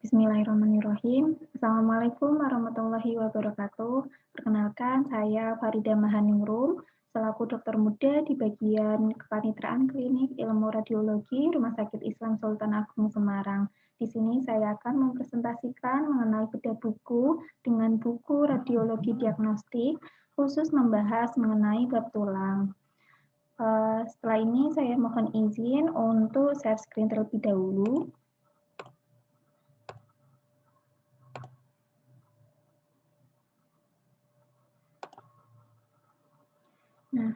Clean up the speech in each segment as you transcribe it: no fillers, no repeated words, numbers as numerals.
Bismillahirrahmanirrahim. Assalamualaikum warahmatullahi wabarakatuh. Perkenalkan, saya Farida Mahaningrum, selaku dokter muda di bagian kepaniteraan klinik ilmu radiologi Rumah Sakit Islam Sultan Agung Semarang. Di sini saya akan mempresentasikan mengenai bedah buku dengan buku radiologi diagnostik, khusus membahas mengenai bab tulang. Setelah ini saya mohon izin untuk share screen terlebih dahulu. Nah,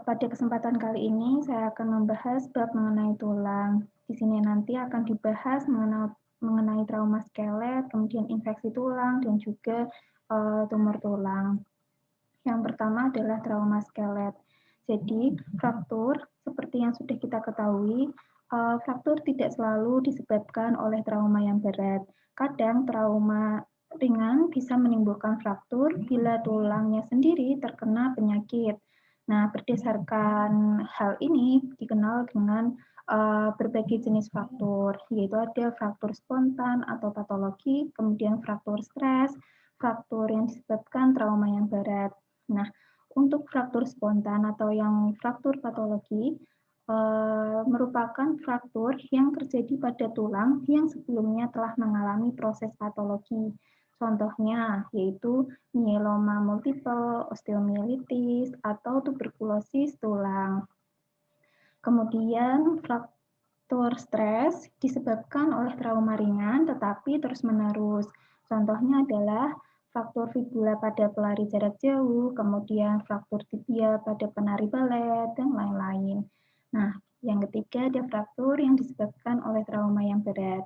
pada kesempatan kali ini saya akan membahas bab mengenai tulang. Di sini nanti akan dibahas mengenai trauma skelet, kemudian infeksi tulang, dan juga tumor tulang. Yang pertama adalah trauma skelet. Jadi, fraktur, seperti yang sudah kita ketahui, fraktur tidak selalu disebabkan oleh trauma yang berat. Kadang trauma ringan bisa menimbulkan fraktur bila tulangnya sendiri terkena penyakit. Nah, berdasarkan hal ini dikenal dengan berbagai jenis fraktur, yaitu ada fraktur spontan atau patologi, kemudian fraktur stres, fraktur yang disebabkan trauma yang berat. Nah, untuk fraktur spontan atau yang fraktur patologi, merupakan fraktur yang terjadi pada tulang yang sebelumnya telah mengalami proses patologi. Contohnya yaitu myeloma multiple, osteomyelitis, atau tuberkulosis tulang. Kemudian fraktur stres disebabkan oleh trauma ringan tetapi terus-menerus. Contohnya adalah fraktur fibula pada pelari jarak jauh, kemudian fraktur tibia pada penari balet, dan lain-lain. Nah, yang ketiga ada fraktur yang disebabkan oleh trauma yang berat.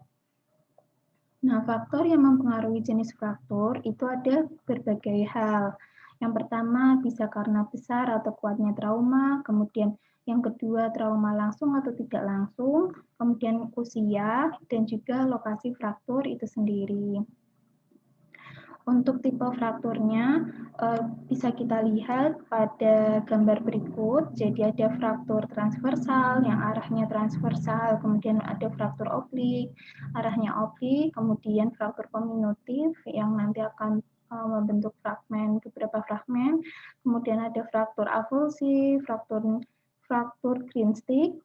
Nah, faktor yang mempengaruhi jenis fraktur itu ada berbagai hal. Yang pertama bisa karena besar atau kuatnya trauma, kemudian yang kedua trauma langsung atau tidak langsung, kemudian usia, dan juga lokasi fraktur itu sendiri. Untuk tipe frakturnya bisa kita lihat pada gambar berikut. Jadi ada fraktur transversal yang arahnya transversal, kemudian ada fraktur oblik, arahnya oblik, kemudian fraktur kominutif yang nanti akan membentuk beberapa fragmen, kemudian ada fraktur avulsif, fraktur green stick,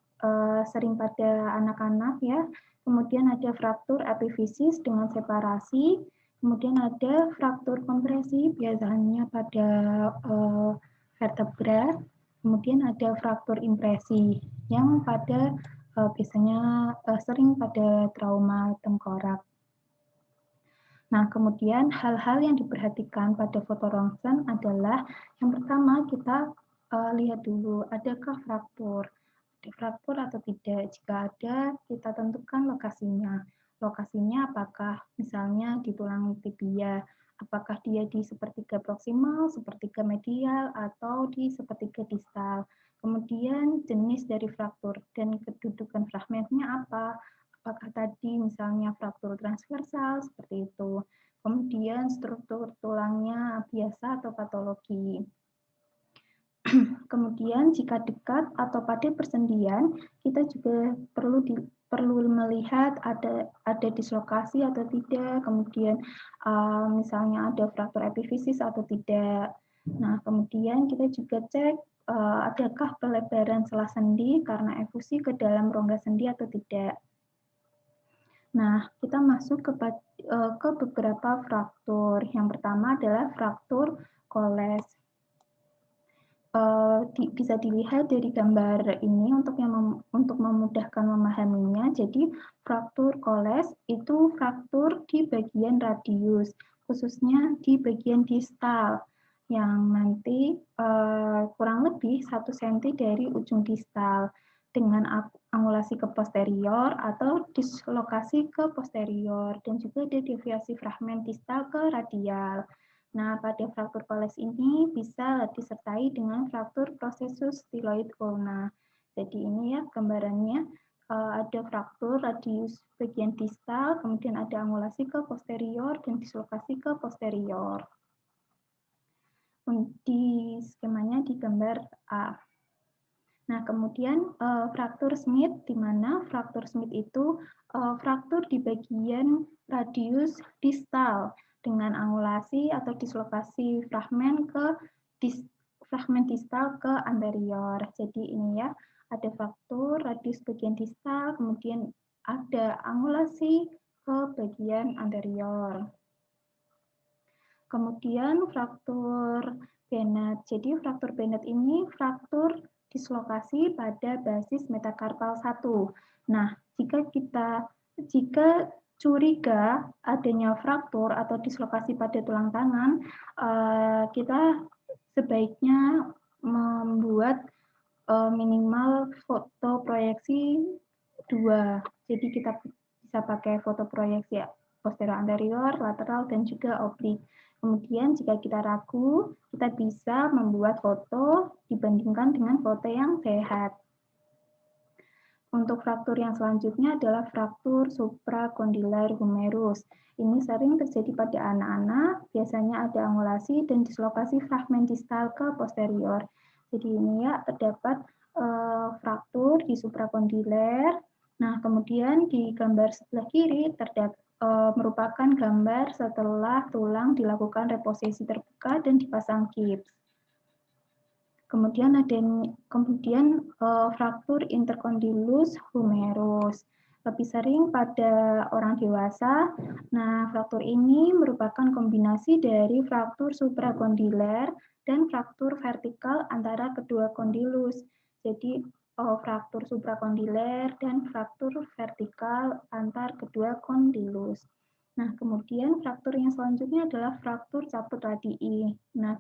sering pada anak-anak ya, kemudian ada fraktur epifisis dengan separasi. Kemudian ada fraktur kompresi, biasanya pada vertebra. Kemudian ada fraktur impresi, yang pada biasanya sering pada trauma tengkorak. Nah, kemudian hal-hal yang diperhatikan pada foto rongsen adalah yang pertama kita lihat dulu, adakah fraktur? Ada fraktur atau tidak? Jika ada, kita tentukan lokasinya. Lokasinya apakah misalnya di tulang tibia, apakah dia di sepertiga proksimal, sepertiga medial, atau di sepertiga distal. Kemudian jenis dari fraktur dan kedudukan fragmennya apa? Apakah tadi misalnya fraktur transversal seperti itu. Kemudian struktur tulangnya biasa atau patologi. Kemudian jika dekat atau pada persendian, kita juga perlu melihat ada dislokasi atau tidak, kemudian misalnya ada fraktur epifisis atau tidak. Nah, kemudian kita juga cek adakah pelebaran sela sendi karena efusi ke dalam rongga sendi atau tidak. Nah, kita masuk ke beberapa fraktur. Yang pertama adalah fraktur Colles. Bisa dilihat dari gambar ini untuk memudahkan memahaminya. Jadi fraktur Colles itu fraktur di bagian radius, khususnya di bagian distal yang nanti kurang lebih 1 cm dari ujung distal dengan angulasi ke posterior atau dislokasi ke posterior, dan juga ada deviasi fragmen distal ke radial. Nah, pada fraktur Colles ini bisa disertai dengan fraktur processus styloid ulna. Jadi ini ya gambarannya, ada fraktur radius bagian distal, kemudian ada angulasi ke posterior dan dislokasi ke posterior. Di skemanya di gambar A. Nah, kemudian fraktur Smith, di mana fraktur Smith itu fraktur di bagian radius distal dengan angulasi atau dislokasi fragmen distal ke anterior. Jadi ini ya, ada fraktur radius bagian distal, kemudian ada angulasi ke bagian anterior. Kemudian fraktur Bennett. Jadi fraktur Bennett ini fraktur dislokasi pada basis metakarpal 1. Nah, jika curiga adanya fraktur atau dislokasi pada tulang tangan, kita sebaiknya membuat minimal foto proyeksi 2. Jadi kita bisa pakai foto proyeksi posterior anterior, lateral, dan juga oblik. Kemudian jika kita ragu, kita bisa membuat foto dibandingkan dengan foto yang sehat. Untuk fraktur yang selanjutnya adalah fraktur supracondylar humerus. Ini sering terjadi pada anak-anak, biasanya ada angulasi dan dislokasi fragmen distal ke posterior. Jadi ini ya, terdapat fraktur di supracondylar. Nah, kemudian di gambar sebelah kiri merupakan gambar setelah tulang dilakukan reposisi terbuka dan dipasang gips. Kemudian fraktur intercondylus humerus. Lebih sering pada orang dewasa. Nah, fraktur ini merupakan kombinasi dari fraktur supracondylar dan fraktur vertikal antara kedua kondilus. Jadi fraktur supracondylar dan fraktur vertikal antar kedua kondilus. Nah, kemudian fraktur yang selanjutnya adalah fraktur caput radii. Nah,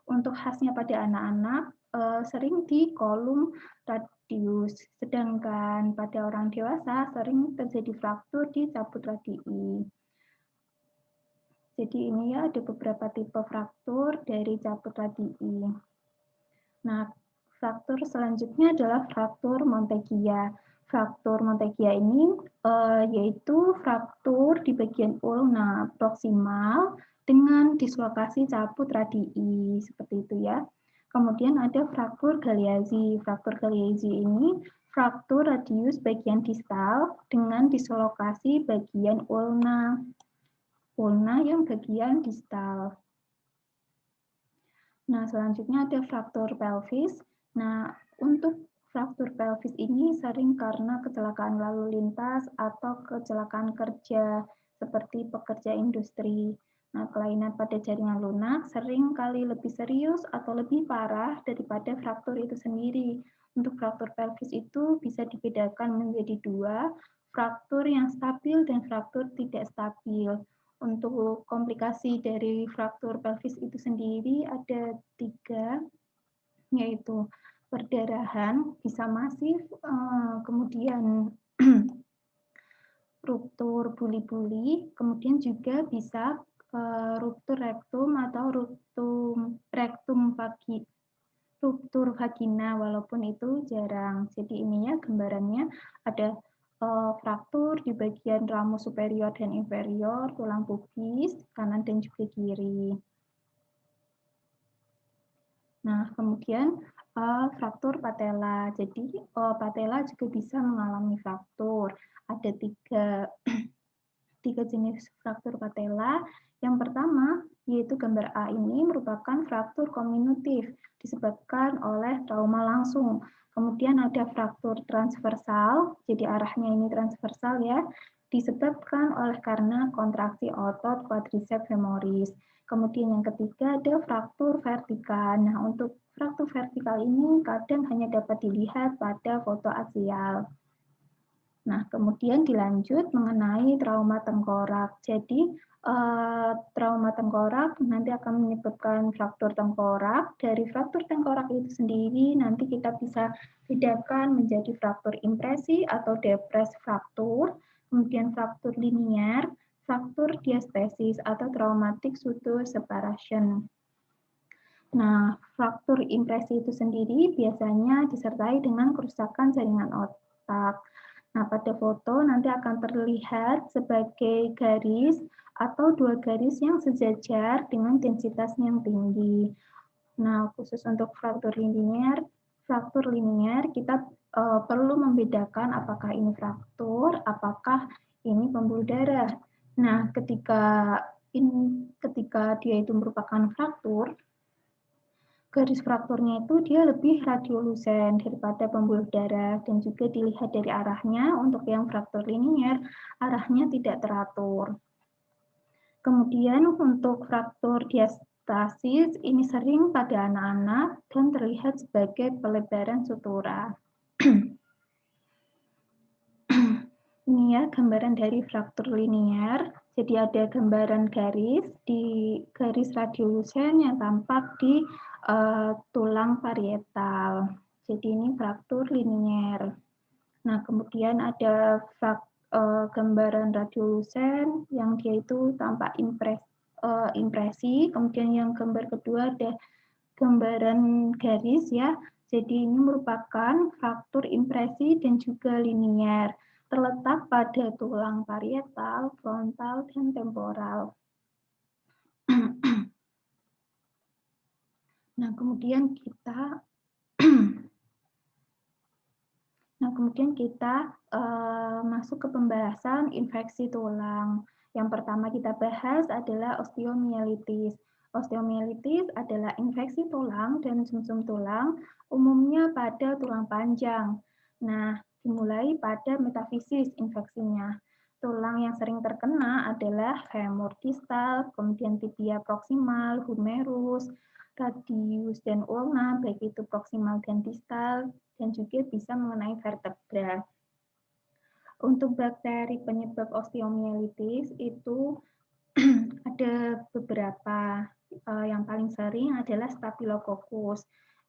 untuk khasnya pada anak-anak sering di kolum radius, sedangkan pada orang dewasa sering terjadi fraktur di caput radii. Jadi ini ya ada beberapa tipe fraktur dari caput radii. Nah, fraktur selanjutnya adalah fraktur Montegia. Fraktur Montegia ini yaitu fraktur di bagian ulna proksimal dengan dislokasi caput radii, seperti itu ya. Kemudian ada fraktur Galeazzi. Fraktur Galeazzi ini fraktur radius bagian distal dengan dislokasi bagian ulna yang bagian distal. Nah, selanjutnya ada fraktur pelvis. Nah, untuk fraktur pelvis ini sering karena kecelakaan lalu lintas atau kecelakaan kerja seperti pekerja industri. Nah, kelainan pada jaringan lunak sering kali lebih serius atau lebih parah daripada fraktur itu sendiri. Untuk fraktur pelvis itu bisa dibedakan menjadi 2, fraktur yang stabil dan fraktur tidak stabil. Untuk komplikasi dari fraktur pelvis itu sendiri ada 3, yaitu perdarahan bisa masif, kemudian ruptur buli-buli, kemudian juga bisa ruptur rektum atau ruptur vagina, walaupun itu jarang. Jadi ininya gambarannya ada fraktur di bagian ramus superior dan inferior, tulang pubis, kanan dan juga kiri. Nah, kemudian fraktur patella. Jadi patella juga bisa mengalami fraktur. Ada tiga jenis fraktur patella. Yang pertama, yaitu gambar A ini merupakan fraktur kominutif disebabkan oleh trauma langsung. Kemudian ada fraktur transversal, jadi arahnya ini transversal ya, disebabkan oleh karena kontraksi otot quadriceps femoris. Kemudian yang ketiga ada fraktur vertikal. Nah, untuk fraktur vertikal ini kadang hanya dapat dilihat pada foto aksial. Nah, kemudian dilanjut mengenai trauma tengkorak. Jadi, trauma tengkorak nanti akan menyebabkan fraktur tengkorak. Dari fraktur tengkorak itu sendiri nanti kita bisa bedakan menjadi fraktur impresi atau depres fraktur, kemudian fraktur linier, fraktur diastesis atau traumatic suture separation. Nah, fraktur impresi itu sendiri biasanya disertai dengan kerusakan jaringan otak. Nah, pada foto nanti akan terlihat sebagai garis atau 2 garis yang sejajar dengan densitas yang tinggi. Nah, khusus untuk fraktur linier, fraktur linier, kita perlu membedakan apakah ini fraktur, apakah ini pembuluh darah. Nah, ketika dia itu merupakan fraktur, garis frakturnya itu dia lebih radiolusen daripada pembuluh darah, dan juga dilihat dari arahnya. Untuk yang fraktur linier, arahnya tidak teratur. Kemudian untuk fraktur diastasis ini sering pada anak-anak dan terlihat sebagai pelebaran sutura. Ini ya gambaran dari fraktur linier. Jadi ada gambaran garis di garis radiolusen yang tampak di tulang parietal. Jadi ini fraktur linier. Nah, kemudian ada gambaran radiolusen yang dia itu tampak impresi. Kemudian yang gambar kedua ada gambaran garis ya. Jadi ini merupakan fraktur impresi dan juga linier, terletak pada tulang parietal, frontal, dan temporal. Nah, kemudian kita masuk ke pembahasan infeksi tulang. Yang pertama kita bahas adalah osteomielitis. Osteomielitis adalah infeksi tulang dan sumsum tulang, umumnya pada tulang panjang. Nah, dimulai pada metafisis infeksinya. Tulang yang sering terkena adalah femur distal, kemudian tibia proksimal, humerus, radius, dan ulna, baik itu proksimal dan distal, dan juga bisa mengenai vertebra. Untuk bakteri penyebab osteomielitis itu ada beberapa. Yang paling sering adalah Staphylococcus.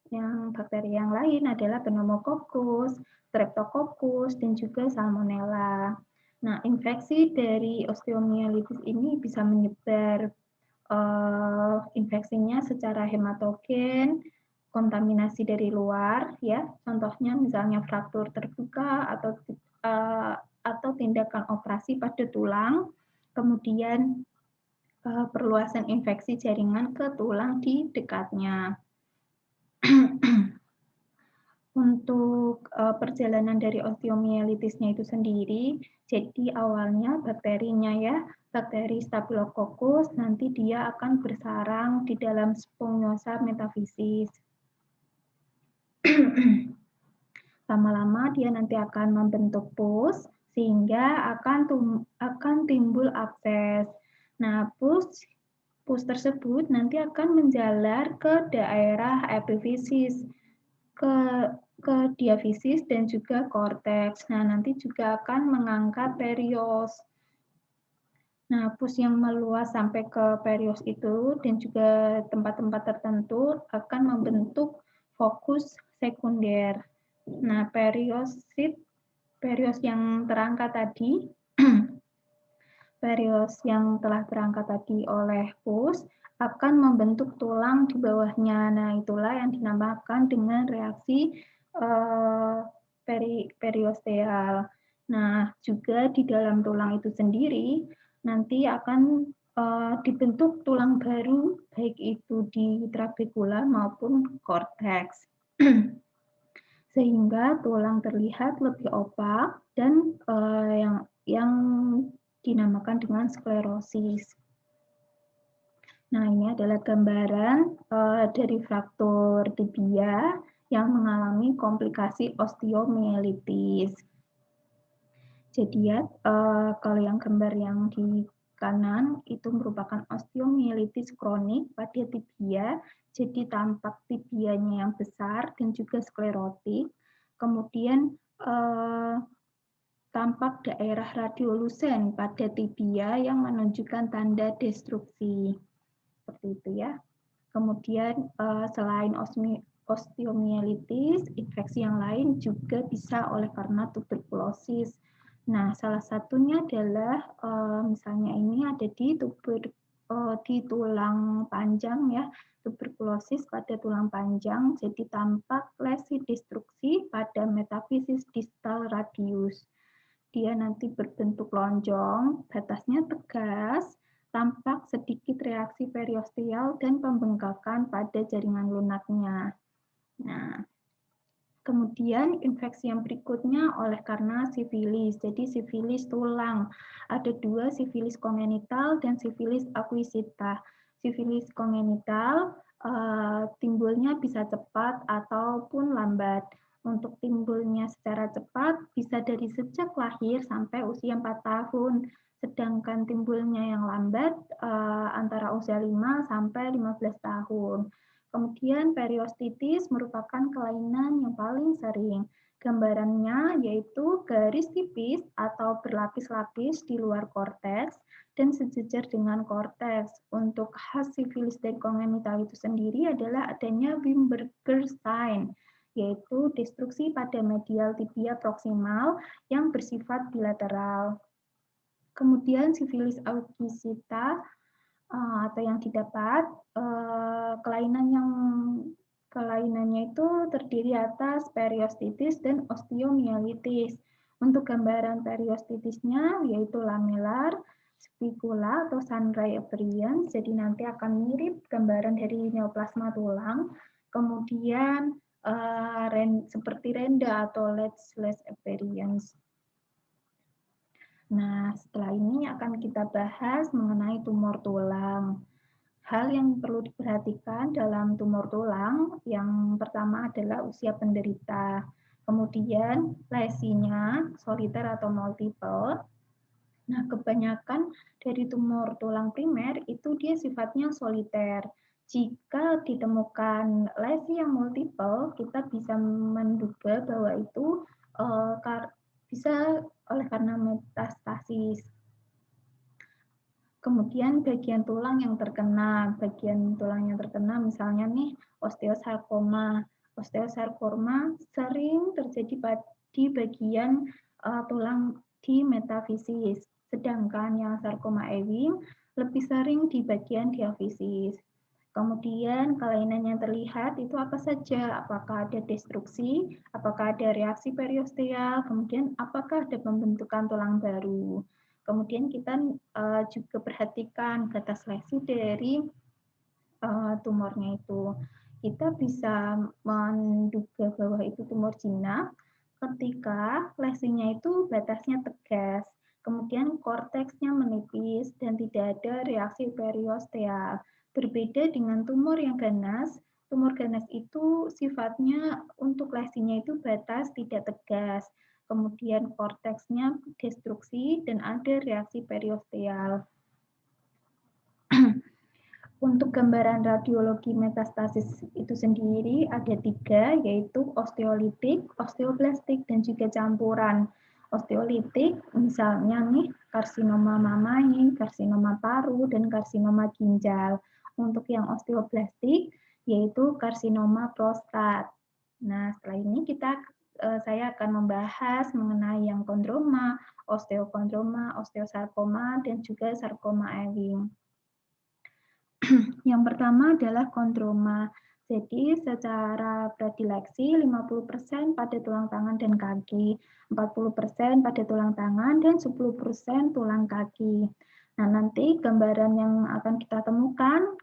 Yang bakteri yang lain adalah Pneumococcus, Streptococcus, dan juga Salmonella. Nah, infeksi dari osteomielitis ini bisa menyebar infeksinya secara hematogen, kontaminasi dari luar, ya. Contohnya misalnya fraktur terbuka atau tindakan operasi pada tulang, kemudian perluasan infeksi jaringan ke tulang di dekatnya. Untuk perjalanan dari osteomielitisnya itu sendiri, jadi awalnya bakterinya ya, bakteri Staphylococcus, nanti dia akan bersarang di dalam spongiosa metafisis. Lama-lama dia nanti akan membentuk pus, sehingga akan timbul abses. Nah, pus tersebut nanti akan menjalar ke daerah epifisis, ke diafisis dan juga korteks. Nah, nanti juga akan mengangkat perios. Nah, pus yang meluas sampai ke perios itu dan juga tempat-tempat tertentu akan membentuk fokus sekunder. Nah, perios yang terangkat tadi, perios yang telah terangkat tadi oleh pus akan membentuk tulang di bawahnya. Nah, itulah yang dinamakan dengan reaksi periosteal. Nah, juga di dalam tulang itu sendiri nanti akan dibentuk tulang baru, baik itu di trabekula maupun korteks. Sehingga tulang terlihat lebih opak dan yang dinamakan dengan sklerosis. Nah, ini adalah gambaran dari fraktur tibia yang mengalami komplikasi osteomielitis. Jadi ya, kalau yang gambar yang di kanan itu merupakan osteomielitis kronik pada tibia, jadi tampak tibianya yang besar dan juga sklerotik. Kemudian tampak daerah radiolusen pada tibia yang menunjukkan tanda destruksi. Seperti itu ya. Kemudian selain osteomielitis, infeksi yang lain juga bisa oleh karena tuberkulosis. Nah, salah satunya adalah misalnya ini ada di tulang panjang ya, tuberkulosis pada tulang panjang, jadi tampak lesi destruksi pada metafisis distal radius. Dia nanti berbentuk lonjong, batasnya tegas, tampak sedikit reaksi periosteal dan pembengkakan pada jaringan lunaknya. Nah, Kemudian infeksi yang berikutnya oleh karena sifilis. Jadi sifilis tulang. Ada dua, sifilis kongenital dan sifilis akuisita. Sifilis kongenital timbulnya bisa cepat ataupun lambat. Untuk timbulnya secara cepat bisa dari sejak lahir sampai usia 4 tahun. Sedangkan timbulnya yang lambat antara usia 5 sampai 15 tahun. Kemudian periostitis merupakan kelainan yang paling sering. Gambarannya yaitu garis tipis atau berlapis-lapis di luar korteks dan sejajar dengan korteks. Untuk khas sifilis dan kongenital itu sendiri adalah adanya Wimberger sign, yaitu destruksi pada medial tibia proksimal yang bersifat bilateral. Kemudian sifilis akuisita atau yang didapat kelainannya itu terdiri atas periostitis dan osteomyelitis. Untuk gambaran periostitisnya yaitu lamellar, spicula atau sunray appearance, jadi nanti akan mirip gambaran dari neoplasma tulang. Kemudian seperti renda atau ledge appearance. Nah, setelah ini akan kita bahas mengenai tumor tulang. Hal yang perlu diperhatikan dalam tumor tulang, yang pertama adalah usia penderita. Kemudian lesinya soliter atau multiple. Nah, kebanyakan dari tumor tulang primer itu dia sifatnya soliter. Jika ditemukan lesi yang multiple, kita bisa menduga bahwa itu bisa oleh karena metastasis. Kemudian bagian tulang yang terkena misalnya nih osteosarkoma. Osteosarkoma sering terjadi di bagian tulang di metafisis, sedangkan yang sarkoma Ewing lebih sering di bagian diafisis. Kemudian kelainan yang terlihat itu apa saja? Apakah ada destruksi, apakah ada reaksi periosteal, kemudian apakah ada pembentukan tulang baru. Kemudian kita juga perhatikan batas lesi dari tumornya itu. Kita bisa menduga bahwa itu tumor jinak ketika lesinya itu batasnya tegas, kemudian korteksnya menipis dan tidak ada reaksi periosteal. Berbeda dengan tumor yang ganas itu sifatnya untuk lesinya itu batas tidak tegas, kemudian korteksnya destruksi dan ada reaksi periosteal. Untuk gambaran radiologi metastasis itu sendiri ada 3, yaitu osteolitik, osteoblastik, dan juga campuran. Osteolitik misalnya nih karsinoma mamae, karsinoma paru, dan karsinoma ginjal. Untuk yang osteoblastik yaitu karsinoma prostat. Nah, setelah ini saya akan membahas mengenai yang kondroma, osteokondroma, osteosarkoma, dan juga sarkoma Ewing. Yang pertama adalah kondroma. Jadi secara predileksi 50% pada tulang tangan dan kaki, 40% pada tulang tangan, dan 10% tulang kaki. Nah, nanti gambaran yang akan kita temukan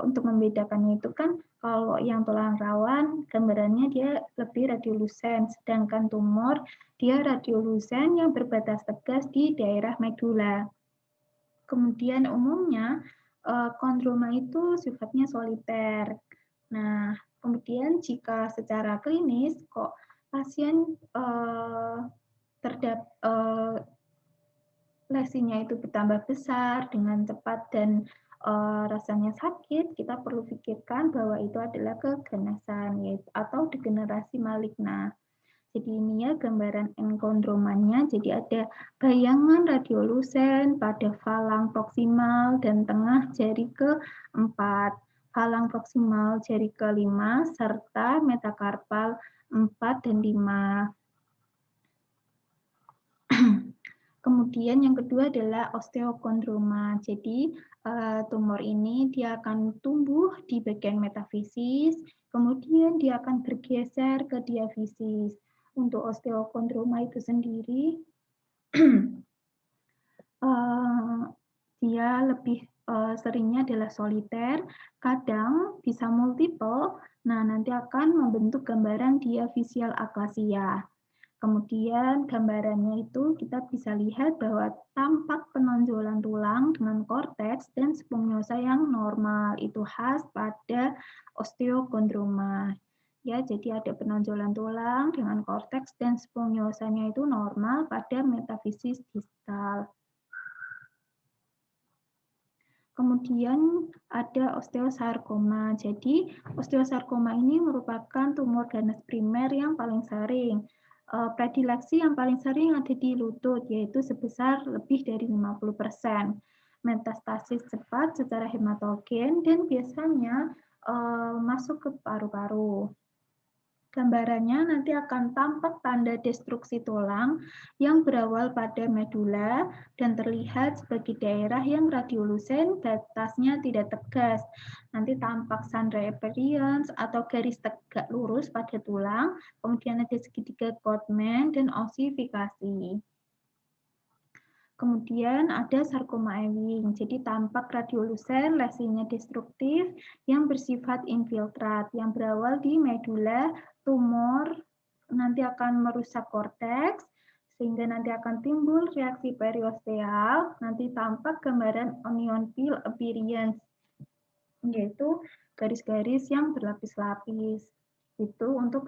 untuk membedakannya itu kan kalau yang tulang rawan gambarannya dia lebih radiolusen, sedangkan tumor dia radiolusen yang berbatas tegas di daerah medula. Kemudian umumnya kondroma itu sifatnya soliter. Nah, kemudian jika secara klinis kok pasien lesinya itu bertambah besar dengan cepat dan rasanya sakit, kita perlu pikirkan bahwa itu adalah keganasan atau degenerasi maligna. Jadi ini ya gambaran enkondromannya. Jadi ada bayangan radiolusen pada falang proksimal dan tengah jari ke-4, falang proksimal jari ke-5, serta metakarpal 4 dan 5. Kemudian yang kedua adalah osteokondroma. Jadi tumor ini dia akan tumbuh di bagian metafisis, kemudian dia akan bergeser ke diafisis. Untuk osteokondroma itu sendiri dia lebih seringnya adalah soliter, kadang bisa multiple. Nah, nanti akan membentuk gambaran diafisial aklasia. Kemudian gambarannya itu kita bisa lihat bahwa tampak penonjolan tulang dengan korteks dan spongiosa yang normal. Itu khas pada osteokondroma. Ya, jadi ada penonjolan tulang dengan korteks dan spongiosanya itu normal pada metafisis distal. Kemudian ada osteosarkoma. Jadi osteosarkoma ini merupakan tumor ganas primer yang paling sering. Predileksi yang paling sering ada di lutut, yaitu sebesar lebih dari 50%. Metastasis cepat secara hematogen dan biasanya masuk ke paru-paru. Gambarannya nanti akan tampak tanda destruksi tulang yang berawal pada medula dan terlihat sebagai daerah yang radiolusen, batasnya tidak tegas. Nanti tampak sandra aperience atau garis tegak lurus pada tulang, kemudian ada segitiga Codman dan osifikasi. Kemudian ada sarkoma Ewing, jadi tampak radiolusen, lesinya destruktif, yang bersifat infiltrat, yang berawal di medula, tumor, nanti akan merusak korteks, sehingga nanti akan timbul reaksi periosteal, nanti tampak gambaran onion peel appearance, yaitu garis-garis yang berlapis-lapis. Itu untuk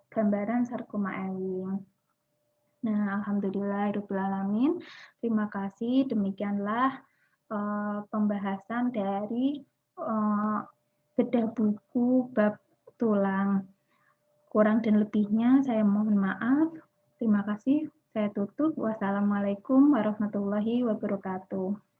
gambaran sarkoma Ewing. Nah, alhamdulillahirrahmanirrahim. Terima kasih. Demikianlah pembahasan dari bedah buku bab tulang. Kurang dan lebihnya saya mohon maaf. Terima kasih. Saya tutup. Wassalamualaikum warahmatullahi wabarakatuh.